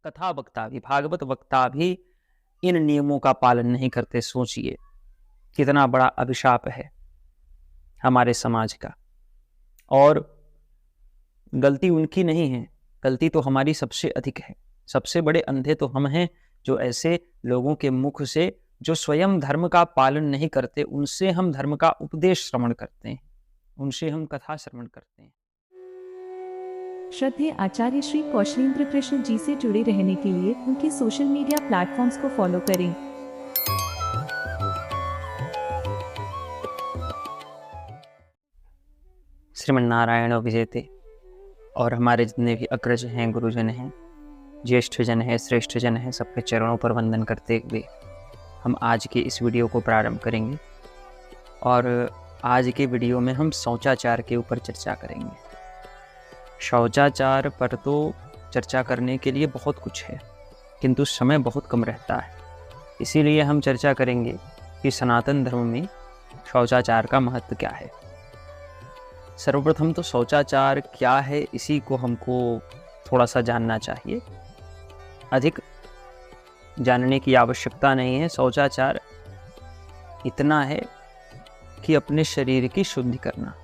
कथा वक्ता भी, भागवत वक्ता भी इन नियमों का पालन नहीं करते। सोचिए कितना बड़ा अभिशाप है हमारे समाज का। और गलती उनकी नहीं है, गलती तो हमारी सबसे अधिक है। सबसे बड़े अंधे तो हम हैं, जो ऐसे लोगों के मुख से, जो स्वयं धर्म का पालन नहीं करते, उनसे हम धर्म का उपदेश श्रवण करते हैं, उनसे हम कथा श्रवण करते हैं। श्रद्धेय आचार्य श्री कौशलेंद्र कृष्ण जी से जुड़े रहने के लिए उनके सोशल मीडिया प्लेटफॉर्म्स को फॉलो करें। श्रीमन्नारायण विजयते। और हमारे जितने भी अग्रज हैं, गुरुजन हैं, ज्येष्ठ जन हैं, श्रेष्ठ जन हैं, सबके चरणों पर वंदन करते हुए हम आज के इस वीडियो को प्रारंभ करेंगे। और आज के वीडियो में हम शौचाचार के ऊपर चर्चा करेंगे। शौचाचार पर तो चर्चा करने के लिए बहुत कुछ है, किंतु समय बहुत कम रहता है। इसीलिए हम चर्चा करेंगे कि सनातन धर्म में शौचाचार का महत्व क्या है। सर्वप्रथम तो शौचाचार क्या है, इसी को हमको थोड़ा सा जानना चाहिए। अधिक जानने की आवश्यकता नहीं है। शौचाचार इतना है कि अपने शरीर की शुद्धि करना।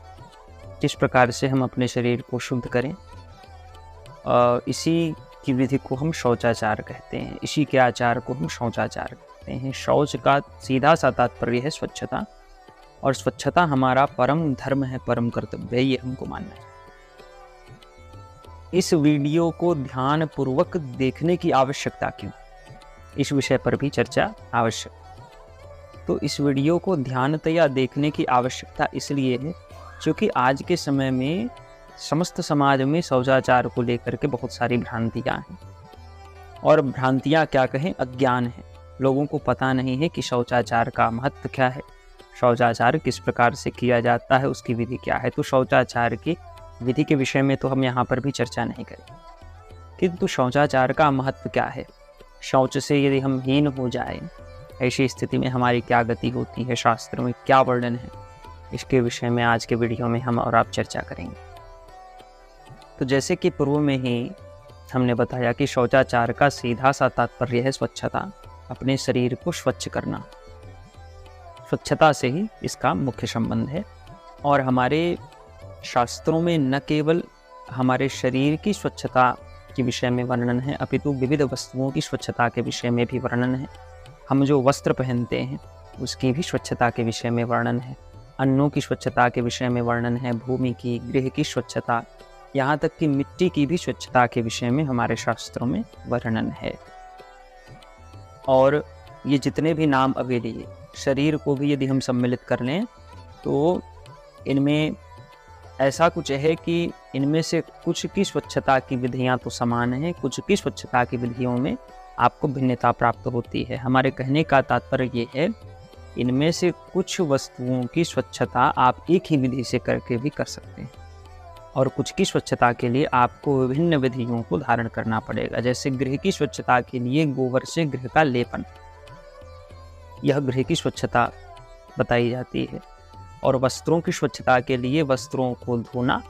किस प्रकार से हम अपने शरीर को शुद्ध करें, इसी की विधि को हम शौचाचार कहते हैं। इसी के आचार को हम शौचाचार कहते हैं। शौच का सीधा सा तात्पर्य है स्वच्छता, और स्वच्छता हमारा परम धर्म है, परम कर्तव्य है, ये हमको मानना है। इस वीडियो को ध्यान पूर्वक देखने की आवश्यकता क्यों, इस विषय पर भी चर्चा आवश्यक। तो इस वीडियो को ध्यानतया देखने की आवश्यकता इसलिए है क्योंकि आज के समय में समस्त समाज में शौचाचार को लेकर के बहुत सारी भ्रांतियां हैं। और भ्रांतियां क्या कहें, अज्ञान है। लोगों को पता नहीं है कि शौचाचार का महत्व क्या है, शौचाचार किस प्रकार से किया जाता है, उसकी विधि क्या है। तो शौचाचार की विधि के विषय में तो हम यहाँ पर भी चर्चा नहीं करेंगे, किंतु शौचाचार का महत्व क्या है। शौच से यदि हम हीन हो जाए, ऐसी स्थिति में हमारी क्या गति होती है, शास्त्रों में क्या वर्णन है, इसके विषय में आज के वीडियो में हम और आप चर्चा करेंगे। तो जैसे कि पूर्व में ही हमने बताया कि शौचाचार का सीधा सा तात्पर्य है स्वच्छता, अपने शरीर को स्वच्छ करना। स्वच्छता से ही इसका मुख्य संबंध है। और हमारे शास्त्रों में न केवल हमारे शरीर की स्वच्छता के विषय में वर्णन है, अपितु विविध वस्तुओं की स्वच्छता के विषय में भी वर्णन है। हम जो वस्त्र पहनते हैं उसकी भी स्वच्छता के विषय में वर्णन है, अन्नों की स्वच्छता के विषय में वर्णन है, भूमि की, गृह की स्वच्छता, यहाँ तक कि मिट्टी की भी स्वच्छता के विषय में हमारे शास्त्रों में वर्णन है। और ये जितने भी नाम अभी लिए, शरीर को भी यदि हम सम्मिलित कर लें तो इनमें ऐसा कुछ है कि इनमें से कुछ की स्वच्छता की विधियां तो समान हैं, कुछ की स्वच्छता की विधियों में आपको भिन्नता प्राप्त होती है। हमारे कहने का तात्पर्य ये है, इनमें से कुछ वस्तुओं की स्वच्छता आप एक ही विधि से करके भी कर सकते हैं, और कुछ की स्वच्छता के लिए आपको विभिन्न विधियों को धारण करना पड़ेगा। जैसे गृह की स्वच्छता के लिए गोबर से गृह का लेपन, यह गृह की स्वच्छता बताई जाती है। और वस्त्रों की स्वच्छता के लिए वस्त्रों को धोना,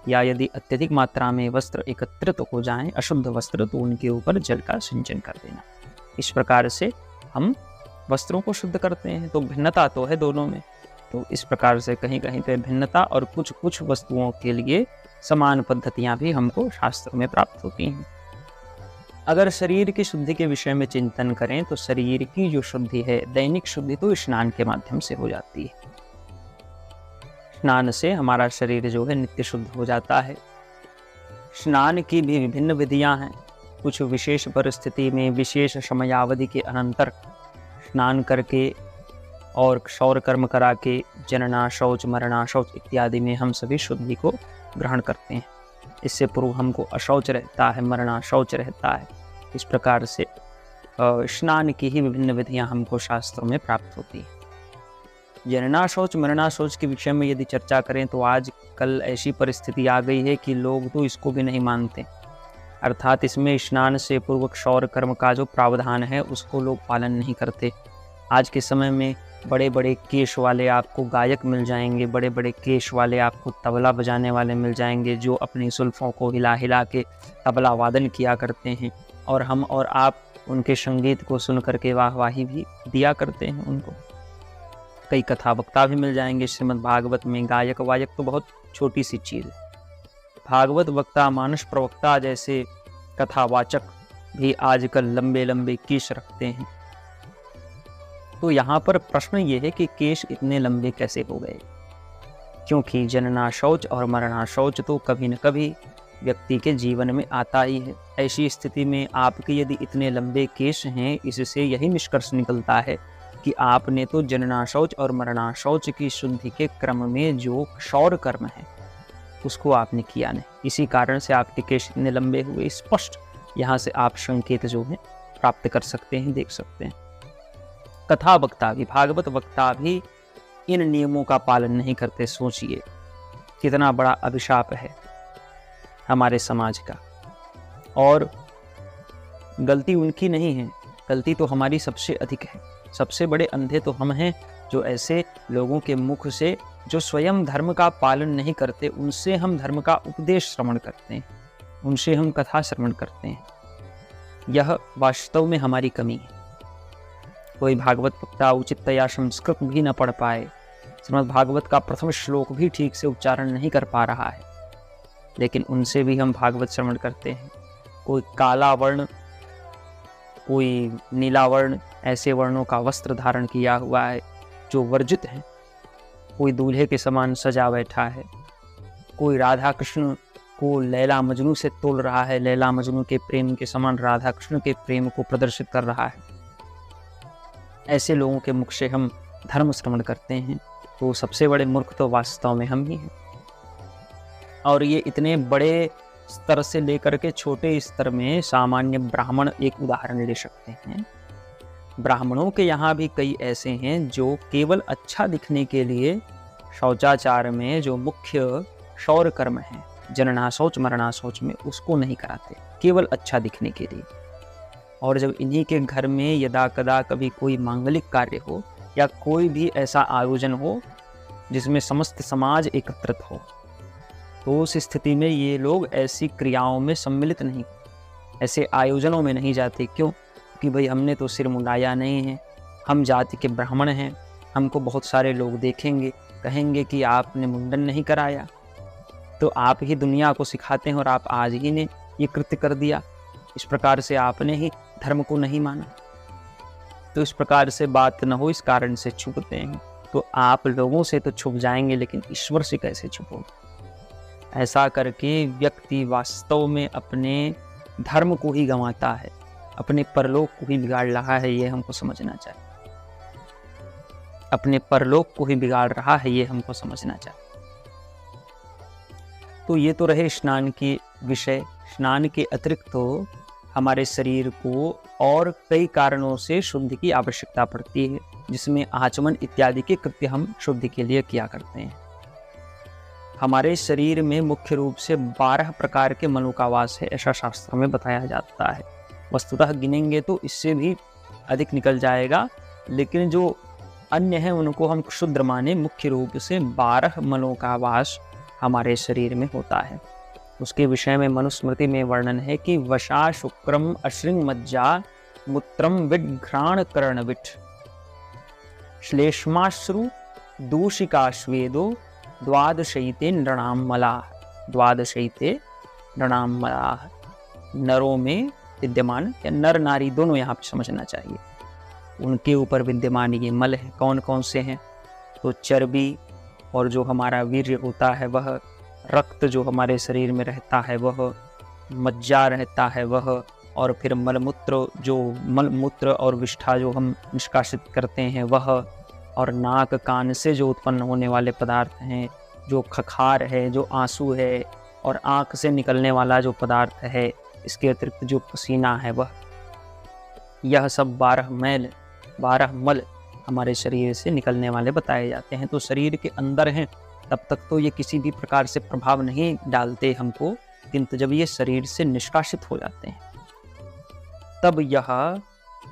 या यदि अत्यधिक मात्रा में वस्त्र एकत्रित हो जाएं, अशुद्ध वस्त्र, तो उनके ऊपर जल का सिंचन कर देना। इस प्रकार से हम वस्त्रों को शुद्ध करते हैं। तो भिन्नता तो है दोनों में। तो इस प्रकार से कहीं कहीं पे भिन्नता, और कुछ कुछ वस्तुओं के लिए समान पद्धतियां भी हमको शास्त्रों में प्राप्त होती हैं। अगर शरीर की शुद्धि के विषय में चिंतन करें तो शरीर की जो शुद्धि है, दैनिक शुद्धि, तो स्नान के माध्यम से हो जाती है। स्नान से हमारा शरीर जो है नित्य शुद्ध हो जाता है। स्नान की भी विभिन्न विधियां हैं। कुछ विशेष परिस्थिति में, विशेष समयावधि के अनंतर स्नान करके और क्षौर कर्म करा के जनना शौच, मरना शौच इत्यादि में हम सभी शुद्धि को ग्रहण करते हैं। इससे पूर्व हमको अशौच रहता है, मरना शौच रहता है। इस प्रकार से स्नान की ही विभिन्न विधियां हमको शास्त्रों में प्राप्त होती है। जनना शौच, मरना शौच के विषय में यदि चर्चा करें तो आजकल ऐसी परिस्थिति आ गई है कि लोग तो इसको भी नहीं मानते। अर्थात इसमें स्नान से पूर्व क्षौर कर्म का जो प्रावधान है उसको लोग पालन नहीं करते। आज के समय में बड़े बड़े केश वाले आपको गायक मिल जाएंगे, बड़े बड़े केश वाले आपको तबला बजाने वाले मिल जाएंगे, जो अपनी जुल्फ़ों को हिला हिला के तबला वादन किया करते हैं, और हम और आप उनके संगीत को सुन करके वाहवाही भी दिया करते हैं उनको। कई कथा वक्ता भी मिल जाएंगे श्रीमद् भागवत में। गायक वायक तो बहुत छोटी सी चीज़ है, भागवत वक्ता, मानस प्रवक्ता जैसे कथावाचक भी आजकल लंबे लंबे केश रखते हैं। तो यहाँ पर प्रश्न ये है कि केश इतने लंबे कैसे हो गए? क्योंकि जनना शौच और मरना शौच तो कभी न कभी व्यक्ति के जीवन में आता ही है। ऐसी स्थिति में आपके यदि इतने लंबे केश हैं, इससे यही निष्कर्ष निकलता है कि आपने तो जनना शौच और मरना शौच की शुद्धि के क्रम में जो क्षौर कर्म है उसको आपने किया नहीं। इसी कारण से आपके केश इतने लंबे हुए। स्पष्ट यहाँ से आप संकेत जो है प्राप्त कर सकते हैं, देख सकते हैं। कथा वक्ता भी, भागवत वक्ता भी इन नियमों का पालन नहीं करते। सोचिए कितना बड़ा अभिशाप है हमारे समाज का। और गलती उनकी नहीं है, गलती तो हमारी सबसे अधिक है। सबसे बड़े अंधे तो हम हैं, जो ऐसे लोगों के मुख से, जो स्वयं धर्म का पालन नहीं करते, उनसे हम धर्म का उपदेश श्रवण करते हैं, उनसे हम कथा श्रवण करते हैं। यह वास्तव में हमारी कमी है। कोई भागवत वक्ता उचितया संस्कृत भी न पढ़ पाए, श्रीमद् भागवत का प्रथम श्लोक भी ठीक से उच्चारण नहीं कर पा रहा है, लेकिन उनसे भी हम भागवत श्रवण करते हैं। कोई काला वर्ण, कोई नीला वर्ण, ऐसे वर्णों का वस्त्र धारण किया हुआ है जो वर्जित है। कोई दूल्हे के समान सजा बैठा है, कोई राधा कृष्ण को लैला मजनू से तोल रहा है, लैला मजनू के प्रेम के समान राधा कृष्ण के प्रेम को प्रदर्शित कर रहा है। ऐसे लोगों के मुख से हम धर्म श्रवण करते हैं, तो सबसे बड़े मूर्ख तो वास्तव में हम ही हैं। और ये इतने बड़े स्तर से लेकर के छोटे स्तर में सामान्य ब्राह्मण एक उदाहरण ले सकते हैं। ब्राह्मणों के यहाँ भी कई ऐसे हैं जो केवल अच्छा दिखने के लिए शौचाचार में जो मुख्य शौर कर्म है, जनना शौच मरना शौच में, उसको नहीं कराते, केवल अच्छा दिखने के लिए। और जब इन्हीं के घर में यदा कदा कभी कोई मांगलिक कार्य हो या कोई भी ऐसा आयोजन हो जिसमें समस्त समाज एकत्रित हो, तो उस स्थिति में ये लोग ऐसी क्रियाओं में सम्मिलित नहीं, ऐसे आयोजनों में नहीं जाते। क्यों? कि भाई हमने तो सिर मुंडाया नहीं है, हम जाति के ब्राह्मण हैं, हमको बहुत सारे लोग देखेंगे, कहेंगे कि आपने मुंडन नहीं कराया, तो आप ही दुनिया को सिखाते हैं और आप आज ही ने ये कृत्य कर दिया, इस प्रकार से आपने ही धर्म को नहीं माना। तो इस प्रकार से बात न हो, इस कारण से छुपते हैं। तो आप लोगों से तो छुप जाएंगे, लेकिन ईश्वर से कैसे छुपोगे? ऐसा करके व्यक्ति वास्तव में अपने धर्म को ही गंवाता है, अपने परलोक को ही बिगाड़ रहा है, ये हमको समझना चाहिए। अपने परलोक को ही बिगाड़ रहा है, ये हमको समझना चाहिए। तो ये तो रहे स्नान के विषय। स्नान के अतिरिक्त तो हमारे शरीर को और कई कारणों से शुद्धि की आवश्यकता पड़ती है, जिसमें आचमन इत्यादि के कृत्य हम शुद्धि के लिए किया करते हैं। हमारे शरीर में मुख्य रूप से 12 प्रकार के मलों का वास है, ऐसा शास्त्र में बताया जाता है। वस्तुतः गिनेंगे तो इससे भी अधिक निकल जाएगा, लेकिन जो अन्य हैं उनको हम क्षुद्र माने। मुख्य रूप से 12 मलों का वास हमारे शरीर में होता है। उसके विषय में मनुस्मृति में वर्णन है कि वशा शुक्रम अश्रिंग मज्जा मूत्रम विघ्राण कर्णविठ श्लेष्माश्रु दूषिका स्वेदो द्वादशैते नृणाम मलाह। द्वादशैते नृणाम मलाह, नरों में विद्यमान, या नर नारी दोनों यहाँ पे समझना चाहिए, उनके ऊपर विद्यमान ये मल है। कौन कौन से हैं? तो चर्बी, और जो हमारा वीर्य होता है वह, रक्त जो हमारे शरीर में रहता है वह, मज्जा रहता है वह, और फिर मलमूत्र, जो मलमूत्र और विष्ठा जो हम निष्कासित करते हैं वह, और नाक कान से जो उत्पन्न होने वाले पदार्थ हैं, जो खखार है, जो आंसू है, और आँख से निकलने वाला जो पदार्थ है, इसके अतिरिक्त जो पसीना है वह, यह सब 12 मल हमारे शरीर से निकलने वाले बताए जाते हैं। तो शरीर के अंदर हैं तब तक तो ये किसी भी प्रकार से प्रभाव नहीं डालते हमको, किंतु जब ये शरीर से निष्कासित हो जाते हैं तब यह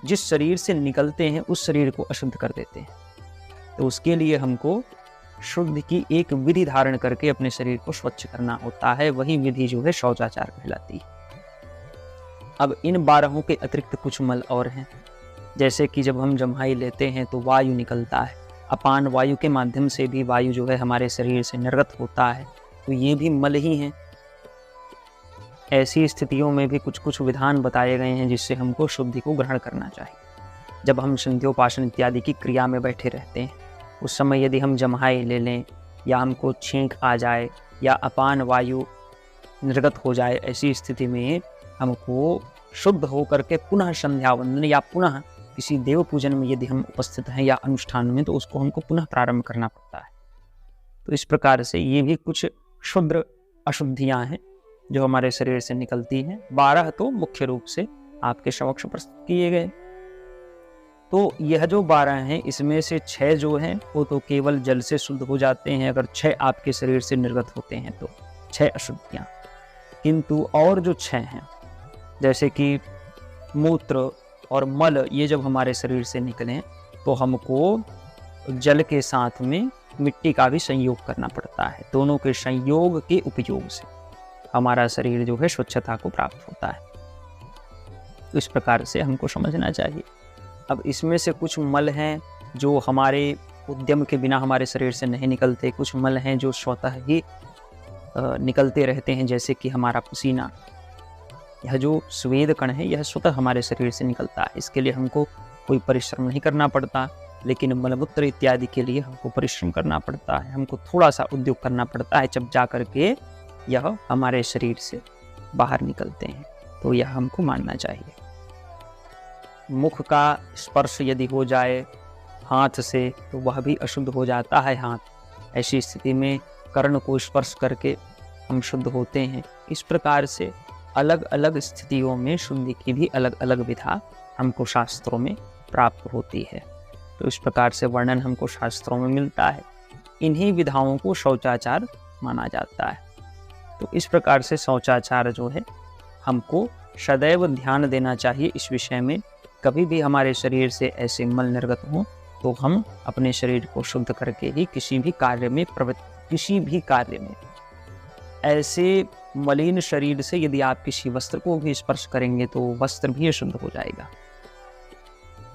जिस शरीर से निकलते हैं उस शरीर को अशुद्ध कर देते हैं। तो उसके लिए हमको शुद्ध की एक विधि धारण करके अपने शरीर को स्वच्छ करना होता है। वही विधि जो है शौचाचार कहलाती है। अब इन 12 के अतिरिक्त कुछ मल और हैं, जैसे कि जब हम जम्हाई लेते हैं तो वायु निकलता है, अपान वायु के माध्यम से भी वायु जो है हमारे शरीर से निर्गत होता है, तो ये भी मल ही हैं। ऐसी स्थितियों में भी कुछ कुछ विधान बताए गए हैं जिससे हमको शुद्धि को ग्रहण करना चाहिए। जब हम संध्योपासन इत्यादि की क्रिया में बैठे रहते हैं, उस समय यदि हम जम्हाई ले लें या हमको छींक आ जाए या अपान वायु निर्गत हो जाए, ऐसी स्थिति में हमको शुद्ध होकर के पुनः संध्या वंदन या पुनः किसी देव पूजन में यदि हम उपस्थित हैं या अनुष्ठान में, तो उसको हमको पुनः प्रारंभ करना पड़ता है। तो इस प्रकार से ये भी कुछ क्षुद्र अशुद्धियां हैं जो हमारे शरीर से निकलती हैं। 12 तो मुख्य रूप से आपके समक्ष प्रस्तुत किए गए। तो यह जो 12 हैं, इसमें से 6 जो हैं वो तो केवल जल से शुद्ध हो जाते हैं, अगर 6 आपके शरीर से निर्गत होते हैं तो 6 अशुद्धियां। किंतु और जो 6 हैं, जैसे कि मूत्र और मल, ये जब हमारे शरीर से निकलें तो हमको जल के साथ में मिट्टी का भी संयोग करना पड़ता है। दोनों के संयोग के उपयोग से हमारा शरीर जो है स्वच्छता को प्राप्त होता है। तो इस प्रकार से हमको समझना चाहिए। अब इसमें से कुछ मल हैं जो हमारे उद्यम के बिना हमारे शरीर से नहीं निकलते, कुछ मल हैं जो स्वतः ही निकलते रहते हैं, जैसे कि हमारा पसीना। यह जो स्वेद कण है यह स्वतः हमारे शरीर से निकलता है, इसके लिए हमको कोई परिश्रम नहीं करना पड़ता। लेकिन मलमूत्र इत्यादि के लिए हमको परिश्रम करना पड़ता है, हमको थोड़ा सा उद्योग करना पड़ता है, जब जा करके यह हमारे शरीर से बाहर निकलते हैं। तो यह हमको मानना चाहिए। मुख का स्पर्श यदि हो जाए हाथ से तो वह भी अशुद्ध हो जाता है हाथ। ऐसी स्थिति में कर्ण को स्पर्श करके हम शुद्ध होते हैं। इस प्रकार से अलग अलग स्थितियों में शुद्धि की भी अलग अलग विधा हमको शास्त्रों में प्राप्त होती है। तो इस प्रकार से वर्णन हमको शास्त्रों में मिलता है। इन्हीं विधाओं को शौचाचार माना जाता है। तो इस प्रकार से शौचाचार जो है हमको सदैव ध्यान देना चाहिए इस विषय में। कभी भी हमारे शरीर से ऐसे मल निर्गत हो तो हम अपने शरीर को शुद्ध करके ही किसी भी कार्य में ऐसे मलिन शरीर से यदि आप किसी वस्त्र को भी स्पर्श करेंगे तो वस्त्र भी अशुद्ध हो जाएगा।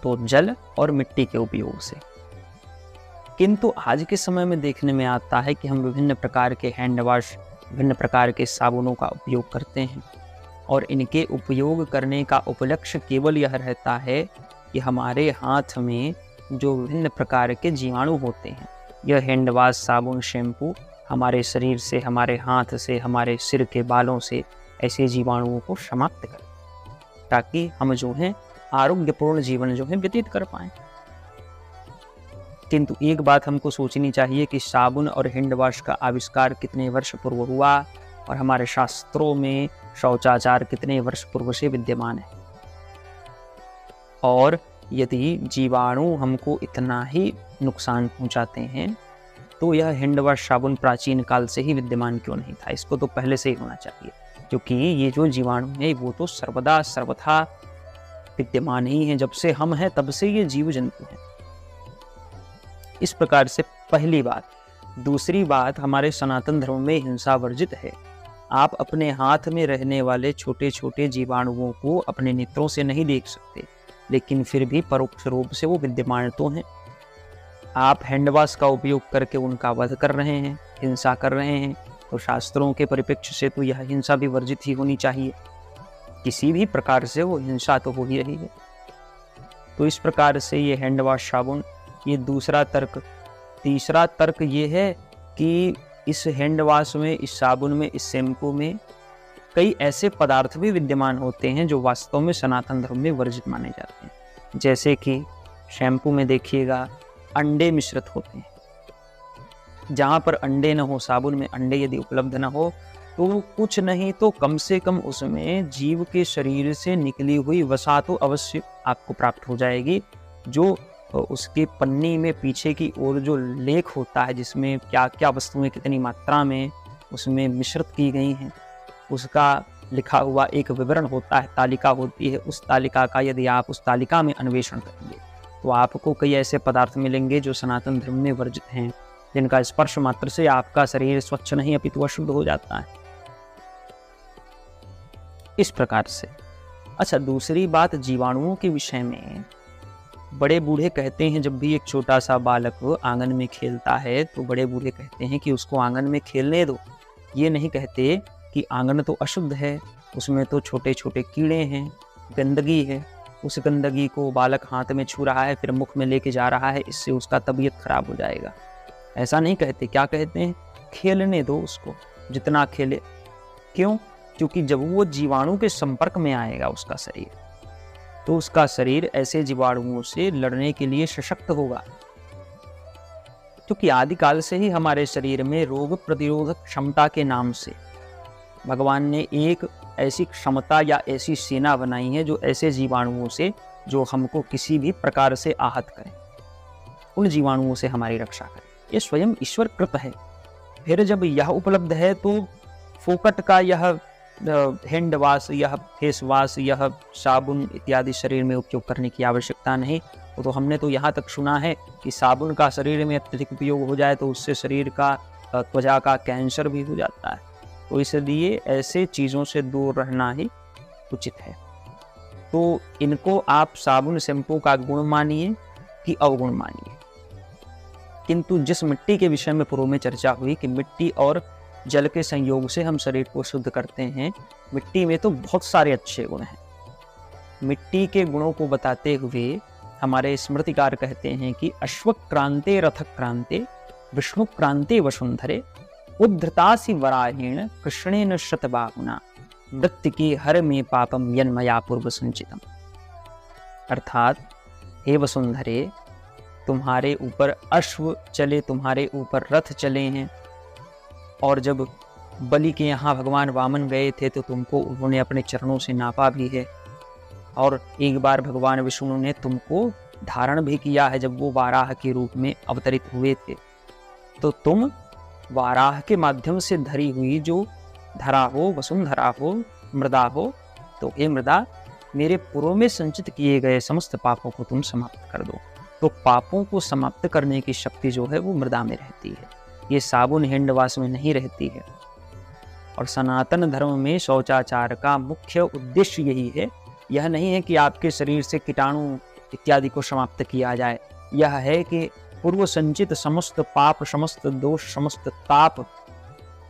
तो जल और मिट्टी के उपयोग से। किंतु आज के समय में देखने में आता है कि हम विभिन्न प्रकार के हैंड वॉश, विभिन्न प्रकार के साबुनों का उपयोग करते हैं और इनके उपयोग करने का उपलक्ष्य केवल यह रहता है कि हमारे हाथ में जो विभिन्न प्रकार के जीवाणु होते हैं, यह हैंड वॉश, साबुन, शैम्पू हमारे शरीर से, हमारे हाथ से, हमारे सिर के बालों से ऐसे जीवाणुओं को समाप्त करें, ताकि हम जो है आरोग्यपूर्ण जीवन जो है व्यतीत कर पाएं। किंतु एक बात हमको सोचनी चाहिए कि साबुन और हैंड वॉश का आविष्कार कितने वर्ष पूर्व हुआ और हमारे शास्त्रों में शौचाचार कितने वर्ष पूर्व से विद्यमान है। और यदि जीवाणु हमको इतना ही नुकसान पहुंचाते हैं तो यह हैंड वॉश, साबुन प्राचीन काल से ही विद्यमान क्यों नहीं था? इसको तो पहले से ही होना चाहिए, क्योंकि ये जो जीवाणु है वो तो सर्वदा सर्वथा विद्यमान ही है। जब से हम हैं तब से ये जीव जंतु हैं। इस प्रकार से पहली बात। दूसरी बात, हमारे सनातन धर्म में हिंसा वर्जित है। आप अपने हाथ में रहने वाले छोटे छोटे जीवाणुओं को अपने नेत्रों से नहीं देख सकते, लेकिन फिर भी परोक्ष रूप से वो विद्यमान तो हैं। आप हैंड वॉश का उपयोग करके उनका वध कर रहे हैं, हिंसा कर रहे हैं, तो शास्त्रों के परिप्रेक्ष्य से तो यह हिंसा भी वर्जित ही होनी चाहिए। किसी भी प्रकार से वो हिंसा तो हो ही रही है। तो इस प्रकार से ये हैंड वॉश, साबुन, ये दूसरा तर्क। तीसरा तर्क ये है कि इस हैंड वॉश में, इस साबुन में, इस शैम्पू में कई ऐसे पदार्थ भी विद्यमान होते हैं जो वास्तव में सनातन धर्म में वर्जित माने जाते हैं। जैसे कि शैम्पू में देखिएगा अंडे मिश्रित होते हैं। जहाँ पर अंडे न हो, साबुन में अंडे यदि उपलब्ध न हो तो कुछ नहीं तो कम से कम उसमें जीव के शरीर से निकली हुई वसा तो अवश्य आपको प्राप्त हो जाएगी। जो उसके पन्नी में पीछे की ओर जो लेख होता है, जिसमें क्या क्या वस्तुएं कितनी मात्रा में उसमें मिश्रित की गई हैं, उसका लिखा हुआ एक विवरण होता है, तालिका होती है। उस तालिका का यदि आप उस तालिका में अन्वेषण करेंगे तो आपको कई ऐसे पदार्थ मिलेंगे जो सनातन धर्म में वर्जित हैं, जिनका स्पर्श मात्र से आपका शरीर स्वच्छ नहीं अपितु अशुद्ध हो जाता है। इस प्रकार से। अच्छा, दूसरी बात जीवाणुओं के विषय में, बड़े बूढ़े कहते हैं जब भी एक छोटा सा बालक आंगन में खेलता है तो बड़े बूढ़े कहते हैं कि उसको आंगन में खेलने दो। ये नहीं कहते कि आंगन तो अशुद्ध है, उसमें तो छोटे छोटे कीड़े हैं, गंदगी है, उस गंदगी को बालक हाथ में छू रहा है फिर मुख में लेके जा रहा है, इससे उसका तबीयत खराब हो जाएगा। ऐसा नहीं कहते। क्या कहते हैं? खेलने दो उसको, जितना खेले। क्यों? क्योंकि जब वो जीवाणु के संपर्क में आएगा उसका शरीर, तो उसका शरीर ऐसे जीवाणुओं से लड़ने के लिए सशक्त होगा। क्योंकि आदिकाल से ही हमारे शरीर में रोग प्रतिरोधक क्षमता के नाम से भगवान ने एक ऐसी क्षमता या ऐसी सेना बनाई है जो ऐसे जीवाणुओं से, जो हमको किसी भी प्रकार से आहत करें, उन जीवाणुओं से हमारी रक्षा करें। ये स्वयं ईश्वर कृत है। फिर जब यह उपलब्ध है तो फोकट का यह हैंड वाश, यह फेस वाश, यह साबुन इत्यादि शरीर में उपयोग करने की आवश्यकता नहीं। तो हमने तो यहाँ तक सुना है कि साबुन का शरीर में अत्यधिक उपयोग हो जाए तो उससे शरीर का त्वचा का कैंसर भी हो जाता है। तो इसलिए ऐसे चीज़ों से दूर रहना ही उचित है। तो इनको आप साबुन शैम्पू का गुण मानिए कि अवगुण मानिए, किंतु जिस मिट्टी के विषय में पूर्व में चर्चा हुई कि मिट्टी और जल के संयोग से हम शरीर को शुद्ध करते हैं, मिट्टी में तो बहुत सारे अच्छे गुण हैं। मिट्टी के गुणों को बताते हुए हमारे स्मृतिकार कहते हैं कि अश्वक्रांते रथक्रांते विष्णुक्रांते वसुंधरे उद्धृतासि वराहेण कृष्णेन शतबाहुना मृत्तिके हर में पापम यन्मया पूर्व संचितम। अर्थात हे वसुंधरे, तुम्हारे ऊपर अश्व चले, तुम्हारे ऊपर रथ चले हैं, और जब बलि के यहाँ भगवान वामन गए थे तो तुमको उन्होंने अपने चरणों से नापा भी है, और एक बार भगवान विष्णु ने तुमको धारण भी किया है जब वो वाराह के रूप में अवतरित हुए थे। तो तुम वाराह के माध्यम से धरी हुई जो धरा हो, वसुंधरा हो, मृदा हो, तो हे मृदा, मेरे पूर्व में संचित किए गए समस्त पापों को तुम समाप्त कर दो। तो पापों को समाप्त करने की शक्ति जो है वो मृदा में रहती है, ये साबुन हैंड वाश में नहीं रहती है। और सनातन धर्म में शौचाचार का मुख्य उद्देश्य यही है। यह नहीं है कि आपके शरीर से कीटाणु इत्यादि को समाप्त किया जाए, यह है कि पूर्व संचित समस्त पाप, समस्त दोष, समस्त ताप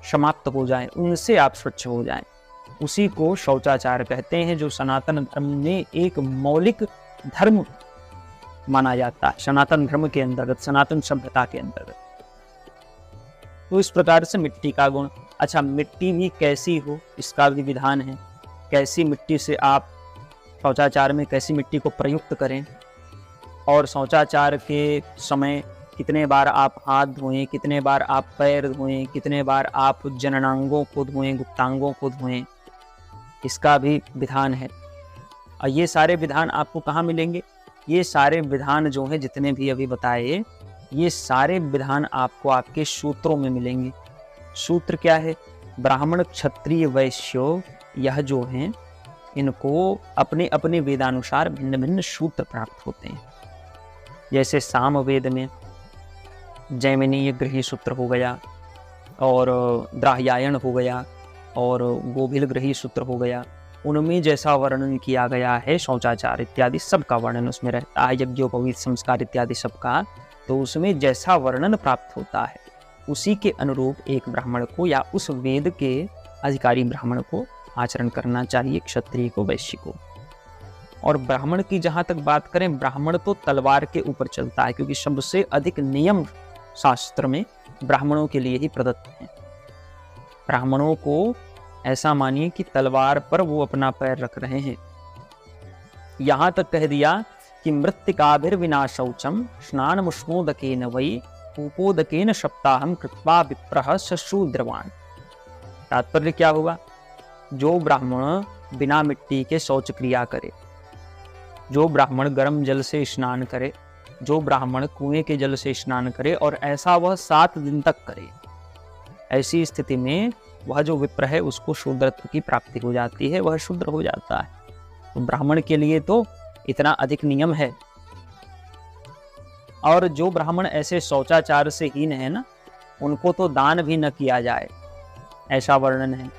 समाप्त हो जाएं, उनसे आप स्वच्छ हो जाएं। उसी को शौचाचार कहते हैं, जो सनातन धर्म में एक मौलिक धर्म माना जाता है, सनातन धर्म के अंतर्गत, सनातन सभ्यता के अंतर्गत। तो इस प्रकार से मिट्टी का गुण। अच्छा, मिट्टी भी कैसी हो इसका भी विधान है। कैसी मिट्टी से आप शौचाचार में कैसी मिट्टी को प्रयुक्त करें, और शौचाचार के समय कितने बार आप हाथ धोएं, कितने बार आप पैर धोएं, कितने बार आप जननांगों को धोएं, गुप्तांगों को धोएं, इसका भी विधान है। और ये सारे विधान आपको कहाँ मिलेंगे? ये सारे विधान जो हैं, जितने भी अभी बताए, ये सारे विधान आपको आपके सूत्रों में मिलेंगे। सूत्र क्या है? ब्राह्मण, क्षत्रिय, वैश्य, यह जो हैं, इनको अपने अपने वेदानुसार भिन्न भिन्न सूत्र प्राप्त होते हैं। जैसे साम वेद में जैमिनीय गृही सूत्र हो गया, और द्राह्यायण हो गया, और गोभिल गृही सूत्र हो गया। उनमें जैसा वर्णन किया गया है शौचाचार इत्यादि सबका वर्णन उसमें रहता है, यज्ञोपवीत संस्कार इत्यादि सबका, तो उसमें जैसा वर्णन प्राप्त होता है उसी के अनुरूप एक ब्राह्मण को या उस वेद के अधिकारी ब्राह्मण को आचरण करना चाहिए, क्षत्रिय को, वैश्य को। और ब्राह्मण की जहाँ तक बात करें, ब्राह्मण तो तलवार के ऊपर चलता है, क्योंकि सबसे अधिक नियम शास्त्र में ब्राह्मणों के लिए ही प्रदत्त हैं। ब्राह्मणों को ऐसा मानिए कि तलवार पर वो अपना पैर रख रहे हैं। यहाँ तक कह दिया कि मृत्तिकाभिर्विना शौचम स्नान मुष्मोदकेन वै उपोदकेन सप्ताहम कृत्वा विप्रः शूद्रवान। तात्पर्य क्या होगा? जो ब्राह्मण बिना मिट्टी के शौच क्रिया करे, जो ब्राह्मण गर्म जल से स्नान करे, जो ब्राह्मण कुएं के जल से स्नान करे, और ऐसा वह 7 दिन तक करे, ऐसी स्थिति में वह जो विप्र है उसको शूद्रत्व की प्राप्ति हो जाती है, वह शूद्र हो जाता है। तो ब्राह्मण के लिए तो इतना अधिक नियम है। और जो ब्राह्मण ऐसे शौचाचार से हीन है ना, उनको तो दान भी न किया जाए, ऐसा वर्णन है।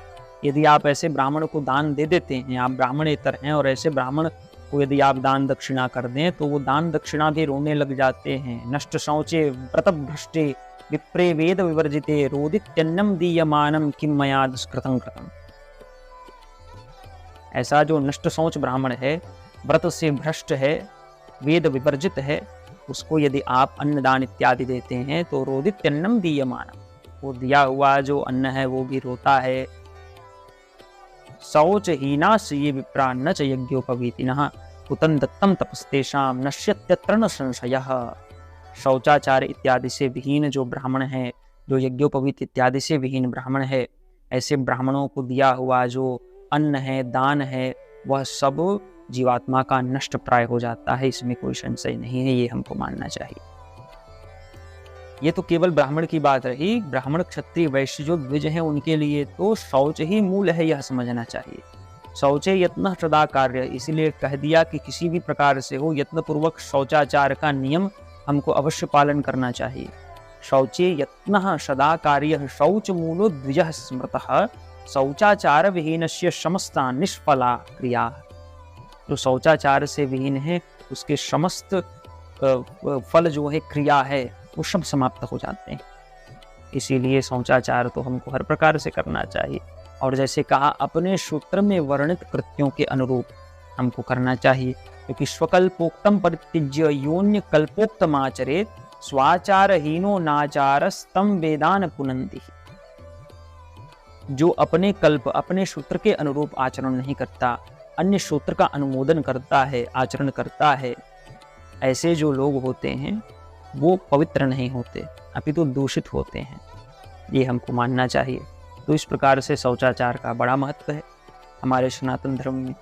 यदि आप ऐसे ब्राह्मण को दान दे देते हैं, आप ब्राह्मणेतर हैं और ऐसे ब्राह्मण को यदि आप दान दक्षिणा कर दें तो वो दान दक्षिणा भी रोने लग जाते हैं। नष्ट शौचे व्रत भ्रष्टे विप्रे वेद विवर्जिते रोदित्यन्नम दीयमानम किम मया दुष्कृतं कृतम्। ऐसा जो नष्ट शौच ब्राह्मण है, व्रत से भ्रष्ट है, वेद विवर्जित है, उसको यदि आप अन्नदान इत्यादि देते हैं तो रोदित्यन्नम दीयमानम, वो दिया हुआ जो अन्न है वो भी रोता है। शौच हीनास ये विप्रा न च यज्ञोपवीतिनः कुतं दत्तं तपस्तेषां नश्यत्यत्र न संशयः। शौचाचार इत्यादि से विहीन जो ब्राह्मण है, जो यज्ञोपवीत इत्यादि से विहीन ब्राह्मण है, ऐसे ब्राह्मणों को दिया हुआ जो अन्न है, दान है, वह सब जीवात्मा का नष्ट प्राय हो जाता है। इसमें कोई संशय नहीं है, ये हमको मानना चाहिए। ये तो केवल ब्राह्मण की बात रही। ब्राह्मण क्षत्रिय वैश्य जो द्विज हैं उनके लिए तो शौच ही मूल है, यह समझना चाहिए। शौचे यत्न सदा कार्य, इसीलिए कह दिया कि किसी भी प्रकार से हो यत्नपूर्वक शौचाचार का नियम हमको अवश्य पालन करना चाहिए। शौचे यत्न सदा कार्य शौच मूलो द्विजः स्मृतः शौचाचार विहीनस्य समस्ता निष्फला क्रिया। जो शौचाचार से विहीन है उसके समस्त फल जो है, क्रिया है, वो सब समाप्त हो जाते हैं। इसीलिए शौचाचार तो हमको हर प्रकार से करना चाहिए। और जैसे कहा, अपने सूत्र में वर्णित कृत्यों के अनुरूप हमको करना चाहिए, क्योंकि स्वकल्पोक्तम परित्यज्य योन्य कल्पोक्तमाचरेत स्वाचारहीनो नाचारस्तम वेदान पुनन्ति। जो अपने कल्प, अपने सूत्र के अनुरूप आचरण नहीं करता, अन्य सूत्र का अनुमोदन करता है, आचरण करता है, ऐसे जो लोग होते हैं वो पवित्र नहीं होते, अपितु दूषित होते हैं। ये हमको मानना चाहिए। तो इस प्रकार से शौचाचार का बड़ा महत्व है हमारे सनातन धर्म में।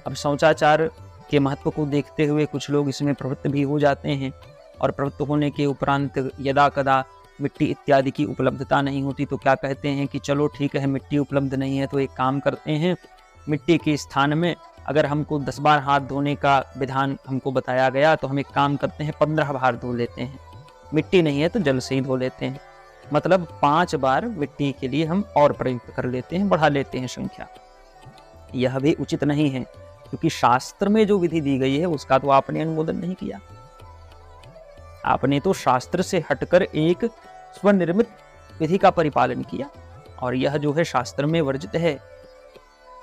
अब शौचाचार के महत्व को देखते हुए कुछ लोग इसमें प्रवृत्त भी हो जाते हैं, और प्रवृत्त होने के उपरांत यदा कदा मिट्टी इत्यादि की उपलब्धता नहीं होती तो क्या कहते हैं कि चलो ठीक है, मिट्टी उपलब्ध नहीं है तो एक काम करते हैं, मिट्टी के स्थान में अगर हमको 10 बार हाथ धोने का विधान हमको बताया गया तो हम एक काम करते हैं 15 बार धो लेते हैं। मिट्टी नहीं है तो जल से ही धो लेते हैं, मतलब 5 बार मिट्टी के लिए हम और प्रयुक्त कर लेते हैं, बढ़ा लेते हैं संख्या। यह भी उचित नहीं है, क्योंकि शास्त्र में जो विधि दी गई है उसका तो आपने अनुमोदन नहीं किया। आपने तो शास्त्र से हटकर एक स्वनिर्मित विधि का परिपालन किया, और यह जो है शास्त्र में वर्जित है।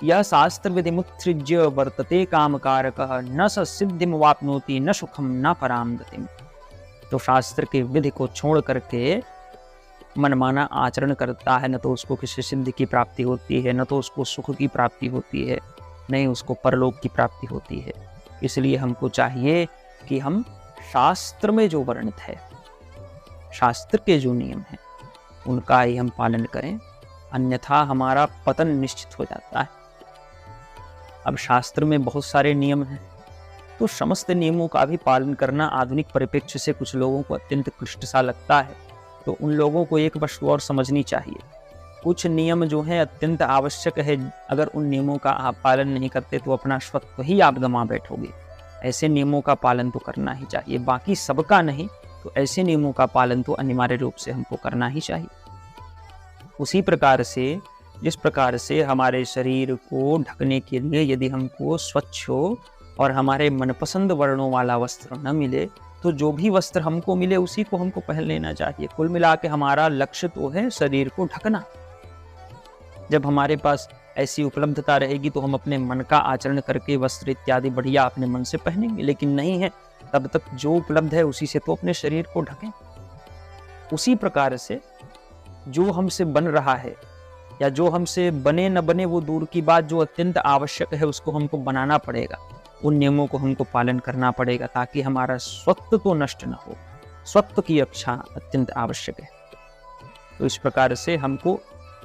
यह शास्त्र विधिमुत्सृज्य वर्तते कामकारकः न स सिद्धिम वाप्नोति न सुखम न पराम गतिम। तो शास्त्र के विधि को छोड़ करके मनमाना आचरण करता है, न तो उसको किसी सिद्धि की प्राप्ति होती है, न तो उसको सुख की प्राप्ति होती है, नहीं उसको परलोक की प्राप्ति होती है। इसलिए हमको चाहिए कि हम शास्त्र में जो वर्णित है, शास्त्र के जो नियम हैं, उनका ही हम पालन करें, अन्यथा हमारा पतन निश्चित हो जाता है। अब शास्त्र में बहुत सारे नियम हैं, तो समस्त नियमों का भी पालन करना आधुनिक परिप्रेक्ष्य से कुछ लोगों को अत्यंत क्लिष्ट सा लगता है। तो उन लोगों को एक वस्तु और समझनी चाहिए, कुछ नियम जो है अत्यंत आवश्यक है, अगर उन नियमों का आप पालन नहीं करते तो अपना स्वत्व ही आप गंवा बैठोगे। ऐसे नियमों का पालन तो करना ही चाहिए, बाकी सबका नहीं, तो ऐसे नियमों का पालन तो अनिवार्य रूप से हमको करना ही चाहिए। उसी प्रकार से जिस प्रकार से हमारे शरीर को ढकने के लिए यदि हमको स्वच्छ हो और हमारे मनपसंद वर्णों वाला वस्त्र न मिले, तो जो भी वस्त्र हमको मिले उसी को हमको पहन लेना चाहिए। कुल मिला के हमारा लक्ष्य तो है शरीर को ढकना। जब हमारे पास ऐसी उपलब्धता रहेगी तो हम अपने मन का आचरण करके वस्त्र इत्यादि बढ़िया अपने मन से पहनेंगे, लेकिन नहीं है तब तक जो उपलब्ध है उसी से तो अपने शरीर को ढकें। उसी प्रकार से जो हमसे बन रहा है या जो हमसे बने न बने वो दूर की बात, जो अत्यंत आवश्यक है उसको हमको बनाना पड़ेगा, उन नियमों को हमको पालन करना पड़ेगा, ताकि हमारा स्वत्व तो नष्ट न हो। स्वत्व की रक्षा अत्यंत आवश्यक है। तो इस प्रकार से हमको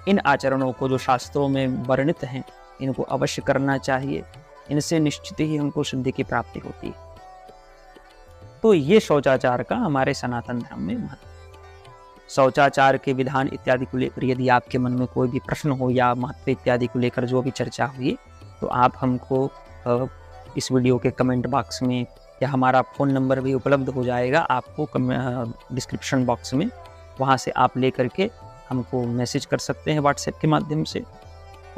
इन आचरणों को जो शास्त्रों में वर्णित हैं, इनको अवश्य करना चाहिए। इनसे निश्चित ही हमको सिद्धि की प्राप्ति होती है। तो ये शौचाचार का हमारे सनातन धर्म में महत्व। शौचाचार के विधान इत्यादि को लेकर यदि आपके मन में कोई भी प्रश्न हो या महत्व इत्यादि को लेकर जो भी चर्चा हुई, तो आप हमको इस वीडियो के कमेंट बॉक्स में या हमारा फ़ोन नंबर भी उपलब्ध हो जाएगा आपको डिस्क्रिप्शन बॉक्स में, वहाँ से आप ले करके हमको मैसेज कर सकते हैं व्हाट्सएप के माध्यम से।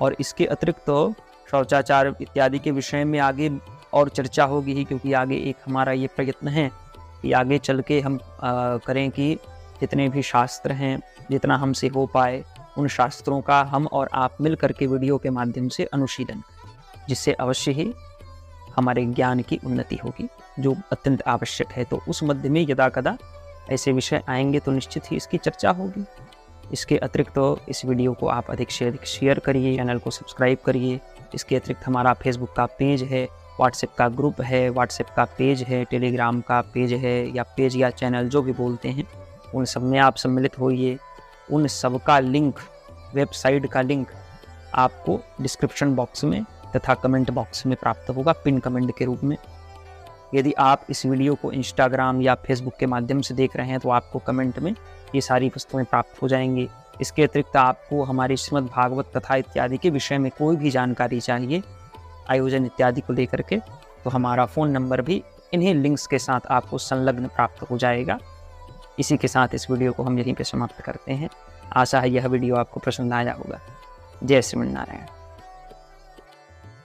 और इसके अतिरिक्त तो शौचाचार इत्यादि के विषय में आगे और चर्चा होगी ही, क्योंकि आगे एक हमारा ये प्रयत्न है कि आगे चल के हम करें कि जितने भी शास्त्र हैं, जितना हमसे हो पाए उन शास्त्रों का हम और आप मिल करके वीडियो के माध्यम से अनुशीलन, जिससे अवश्य ही हमारे ज्ञान की उन्नति होगी, जो अत्यंत आवश्यक है। तो उस मध्य में यदा कदा ऐसे विषय आएंगे तो निश्चित ही इसकी चर्चा होगी। इसके अतिरिक्त तो इस वीडियो को आप अधिक से अधिक शेयर करिए, चैनल को सब्सक्राइब करिए। इसके अतिरिक्त हमारा फेसबुक का पेज है, व्हाट्सएप का ग्रुप है, व्हाट्सएप का पेज है, टेलीग्राम का पेज है, या पेज या चैनल जो भी बोलते हैं, उन सब में आप सम्मिलित होइए। उन सब का लिंक, वेबसाइट का लिंक आपको डिस्क्रिप्शन बॉक्स में तथा कमेंट बॉक्स में प्राप्त होगा, पिन कमेंट के रूप में। यदि आप इस वीडियो को इंस्टाग्राम या फेसबुक के माध्यम से देख रहे हैं तो आपको कमेंट में ये सारी वस्तुएं प्राप्त हो जाएंगी। इसके अतिरिक्त आपको हमारी श्रीमद् भागवत कथा इत्यादि के विषय में कोई भी जानकारी चाहिए, आयोजन इत्यादि को लेकर के, तो हमारा फ़ोन नंबर भी इन्हीं लिंक्स के साथ आपको संलग्न प्राप्त हो जाएगा। इसी के साथ इस वीडियो को हम यहीं पे समाप्त करते हैं। आशा है यह वीडियो आपको पसंद आया होगा। जय श्रीमन्नारायण।